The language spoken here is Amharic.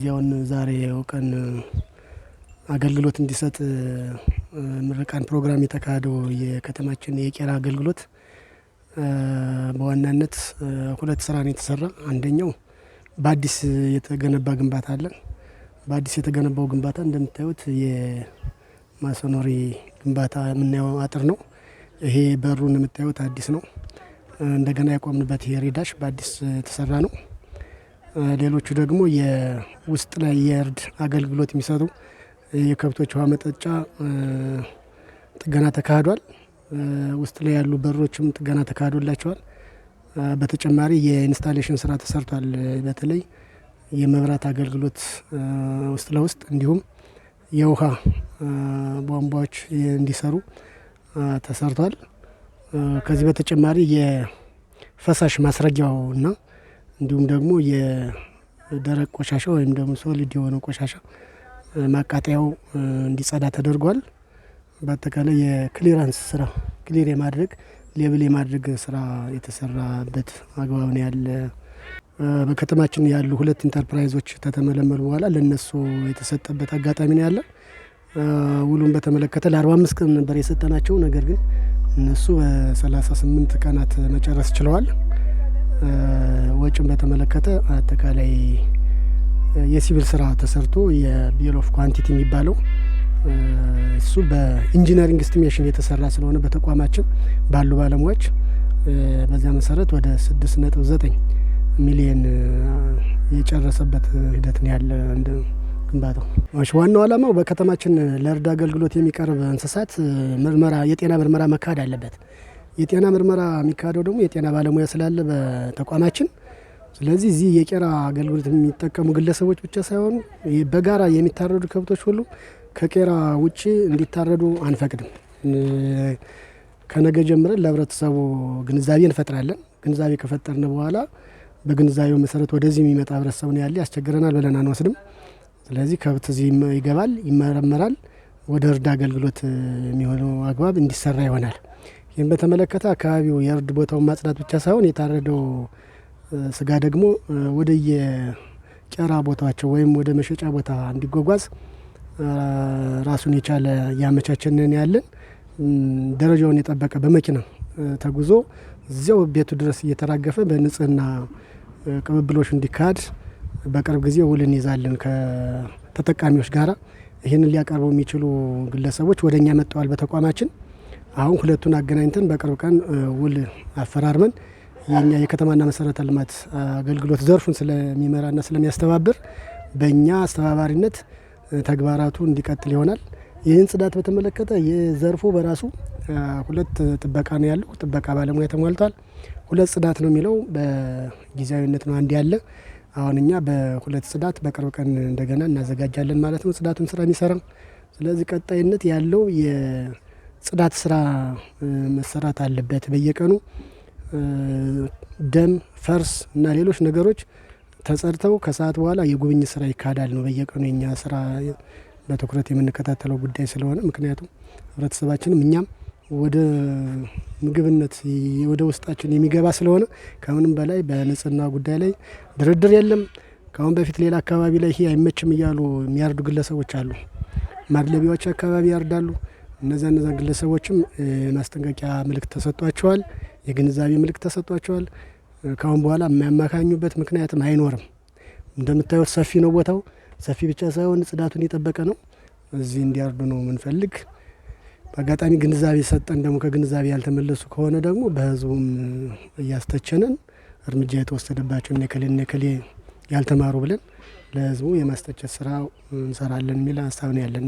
ያውን ዛሬ ቀን አገልግሎት እንዲሰጥ ምርቃን ፕሮግራም የተካሄደው የከተማችን የቄራ አገልግሎት በዋናነት ሁለት ስራ ነው የተሰራ። አንደኛው በአዲስ የተገነባ ግንባታ አለ። በአዲስ የተገነባው ግንባታ እንደምታዩት የማሶነሪ ግንባታ የምናየው አጥር ነው። ይሄ በሩን የምታዩት አዲስ ነው። እንደገና ያቆምንበት የሬዳሽ በአዲስ የተሰራ ነው። ሌሎቹ ደግሞ የውስጥ ላይ የእርድ አገልግሎት የሚሰጡ የከብቶች ውሃ መጠጫ ጥገና ተካሂዷል። ውስጥ ላይ ያሉ በሮችም ጥገና ተካሂዶላቸዋል። በተጨማሪ የኢንስታሌሽን ስራ ተሰርቷል። በተለይ የመብራት አገልግሎት ውስጥ ለውስጥ እንዲሁም የውሃ ቧንቧዎች እንዲሰሩ ተሰርቷል። ከዚህ በተጨማሪ የፈሳሽ ማስረጊያውና እንዲሁም ደግሞ የደረቅ ቆሻሻ ወይም ደግሞ ሶሊድ የሆነ ቆሻሻ ማቃጠያው እንዲጸዳ ተደርጓል። በአጠቃላይ የክሊራንስ ስራ ክሊር የማድረግ ሌብል የማድረግ ስራ የተሰራበት አግባብ ነው ያለ። በከተማችን ያሉ ሁለት ኢንተርፕራይዞች ከተመለመሉ በኋላ ለነሱ የተሰጠበት አጋጣሚ ነው ያለ። ውሉን በተመለከተ ለ45 ቀን ነበር የሰጠናቸው። ነገር ግን እነሱ በ38 ቀናት መጨረስ ችለዋል። ወጭን በተመለከተ አጠቃላይ የሲቪል ስራ ተሰርቶ የቢል ኦፍ ኳንቲቲ የሚባለው እሱ በኢንጂነሪንግ ኤስቲሜሽን የተሰራ ስለሆነ በተቋማችን ባሉ ባለሙያዎች በዚያ መሰረት ወደ 6.9 ሚሊዮን የጨረሰበት ሂደት ነው ያለ። እንደ ግንባታው ዋናው ዓላማው በከተማችን ለእርድ አገልግሎት የሚቀርብ እንስሳት ምርመራ የጤና ምርመራ መካሄድ አለበት። የጤና ምርመራ የሚካሄደው ደግሞ የጤና ባለሙያ ስላለ በተቋማችን። ስለዚህ እዚህ የቄራ አገልግሎት የሚጠቀሙ ግለሰቦች ብቻ ሳይሆኑ በጋራ የሚታረዱ ከብቶች ሁሉ ከቄራ ውጪ እንዲታረዱ አንፈቅድም። ከነገ ጀምረን ለህብረተሰቡ ግንዛቤ እንፈጥራለን። ግንዛቤ ከፈጠርን በኋላ በግንዛቤው መሰረት ወደዚህ የሚመጣ ህብረተሰቡ ነው ያለ ያስቸግረናል ብለን አንወስድም። ስለዚህ ከብት እዚህ ይገባል፣ ይመረመራል፣ ወደ እርድ አገልግሎት የሚሆነው አግባብ እንዲሰራ ይሆናል። ይህን በተመለከተ አካባቢው የእርድ ቦታውን ማጽዳት ብቻ ሳይሆን የታረደው ስጋ ደግሞ ወደ የቄራ ቦታቸው ወይም ወደ መሸጫ ቦታ እንዲጓጓዝ ራሱን የቻለ ያመቻቸንን ያለን ደረጃውን የጠበቀ በመኪና ተጉዞ እዚያው ቤቱ ድረስ እየተራገፈ በንጽህና ቅብብሎሽ እንዲካሄድ በቅርብ ጊዜ ውል እንይዛለን ከተጠቃሚዎች ጋራ። ይህንን ሊያቀርቡ የሚችሉ ግለሰቦች ወደኛ መጥተዋል በተቋማችን። አሁን ሁለቱን አገናኝተን በቅርብ ቀን ውል አፈራርመን የኛ የከተማና መሰረተ ልማት አገልግሎት ዘርፉን ስለሚመራና ስለሚያስተባብር በእኛ አስተባባሪነት ተግባራቱ እንዲቀጥል ይሆናል። ይህን ጽዳት በተመለከተ የዘርፉ በራሱ ሁለት ጥበቃ ነው ያለው። ጥበቃ ባለሙያ ተሟልቷል። ሁለት ጽዳት ነው የሚለው በጊዜያዊነት ነው አንድ ያለ። አሁን እኛ በሁለት ጽዳት በቅርብ ቀን እንደገና እናዘጋጃለን ማለት ነው ጽዳቱን ስራ የሚሰራ። ስለዚህ ቀጣይነት ያለው የጽዳት ስራ መሰራት አለበት። በየቀኑ ደም፣ ፈርስ እና ሌሎች ነገሮች ተጸድተው ከሰዓት በኋላ የጉብኝት ስራ ይካሄዳል ነው በየቀኑ የኛ ስራ በትኩረት የምንከታተለው ጉዳይ ስለሆነ። ምክንያቱም ህብረተሰባችንም እኛም ወደ ምግብነት ወደ ውስጣችን የሚገባ ስለሆነ ከምንም በላይ በንጽህና ጉዳይ ላይ ድርድር የለም። ከአሁን በፊት ሌላ አካባቢ ላይ ይሄ አይመችም እያሉ የሚያርዱ ግለሰቦች አሉ። ማድለቢያዎች አካባቢ ያርዳሉ። እነዛ ግለሰቦችም ማስጠንቀቂያ ምልክት ተሰጥቷቸዋል። የግንዛቤ ምልክት ተሰጥቷቸዋል። ካሁን በኋላ የማያማካኙበት ምክንያትም አይኖርም። እንደምታዩት ሰፊ ነው ቦታው። ሰፊ ብቻ ሳይሆን ጽዳቱን የጠበቀ ነው። እዚህ እንዲያርዱ ነው የምንፈልግ። በአጋጣሚ ግንዛቤ ሰጠን ደግሞ ከግንዛቤ ያልተመለሱ ከሆነ ደግሞ በህዝቡም እያስተቸነን እርምጃ የተወሰደባቸው እነከሌ ያልተማሩ ብለን ለህዝቡ የማስተቸት ስራ እንሰራለን የሚል ሀሳብ ነው ያለን።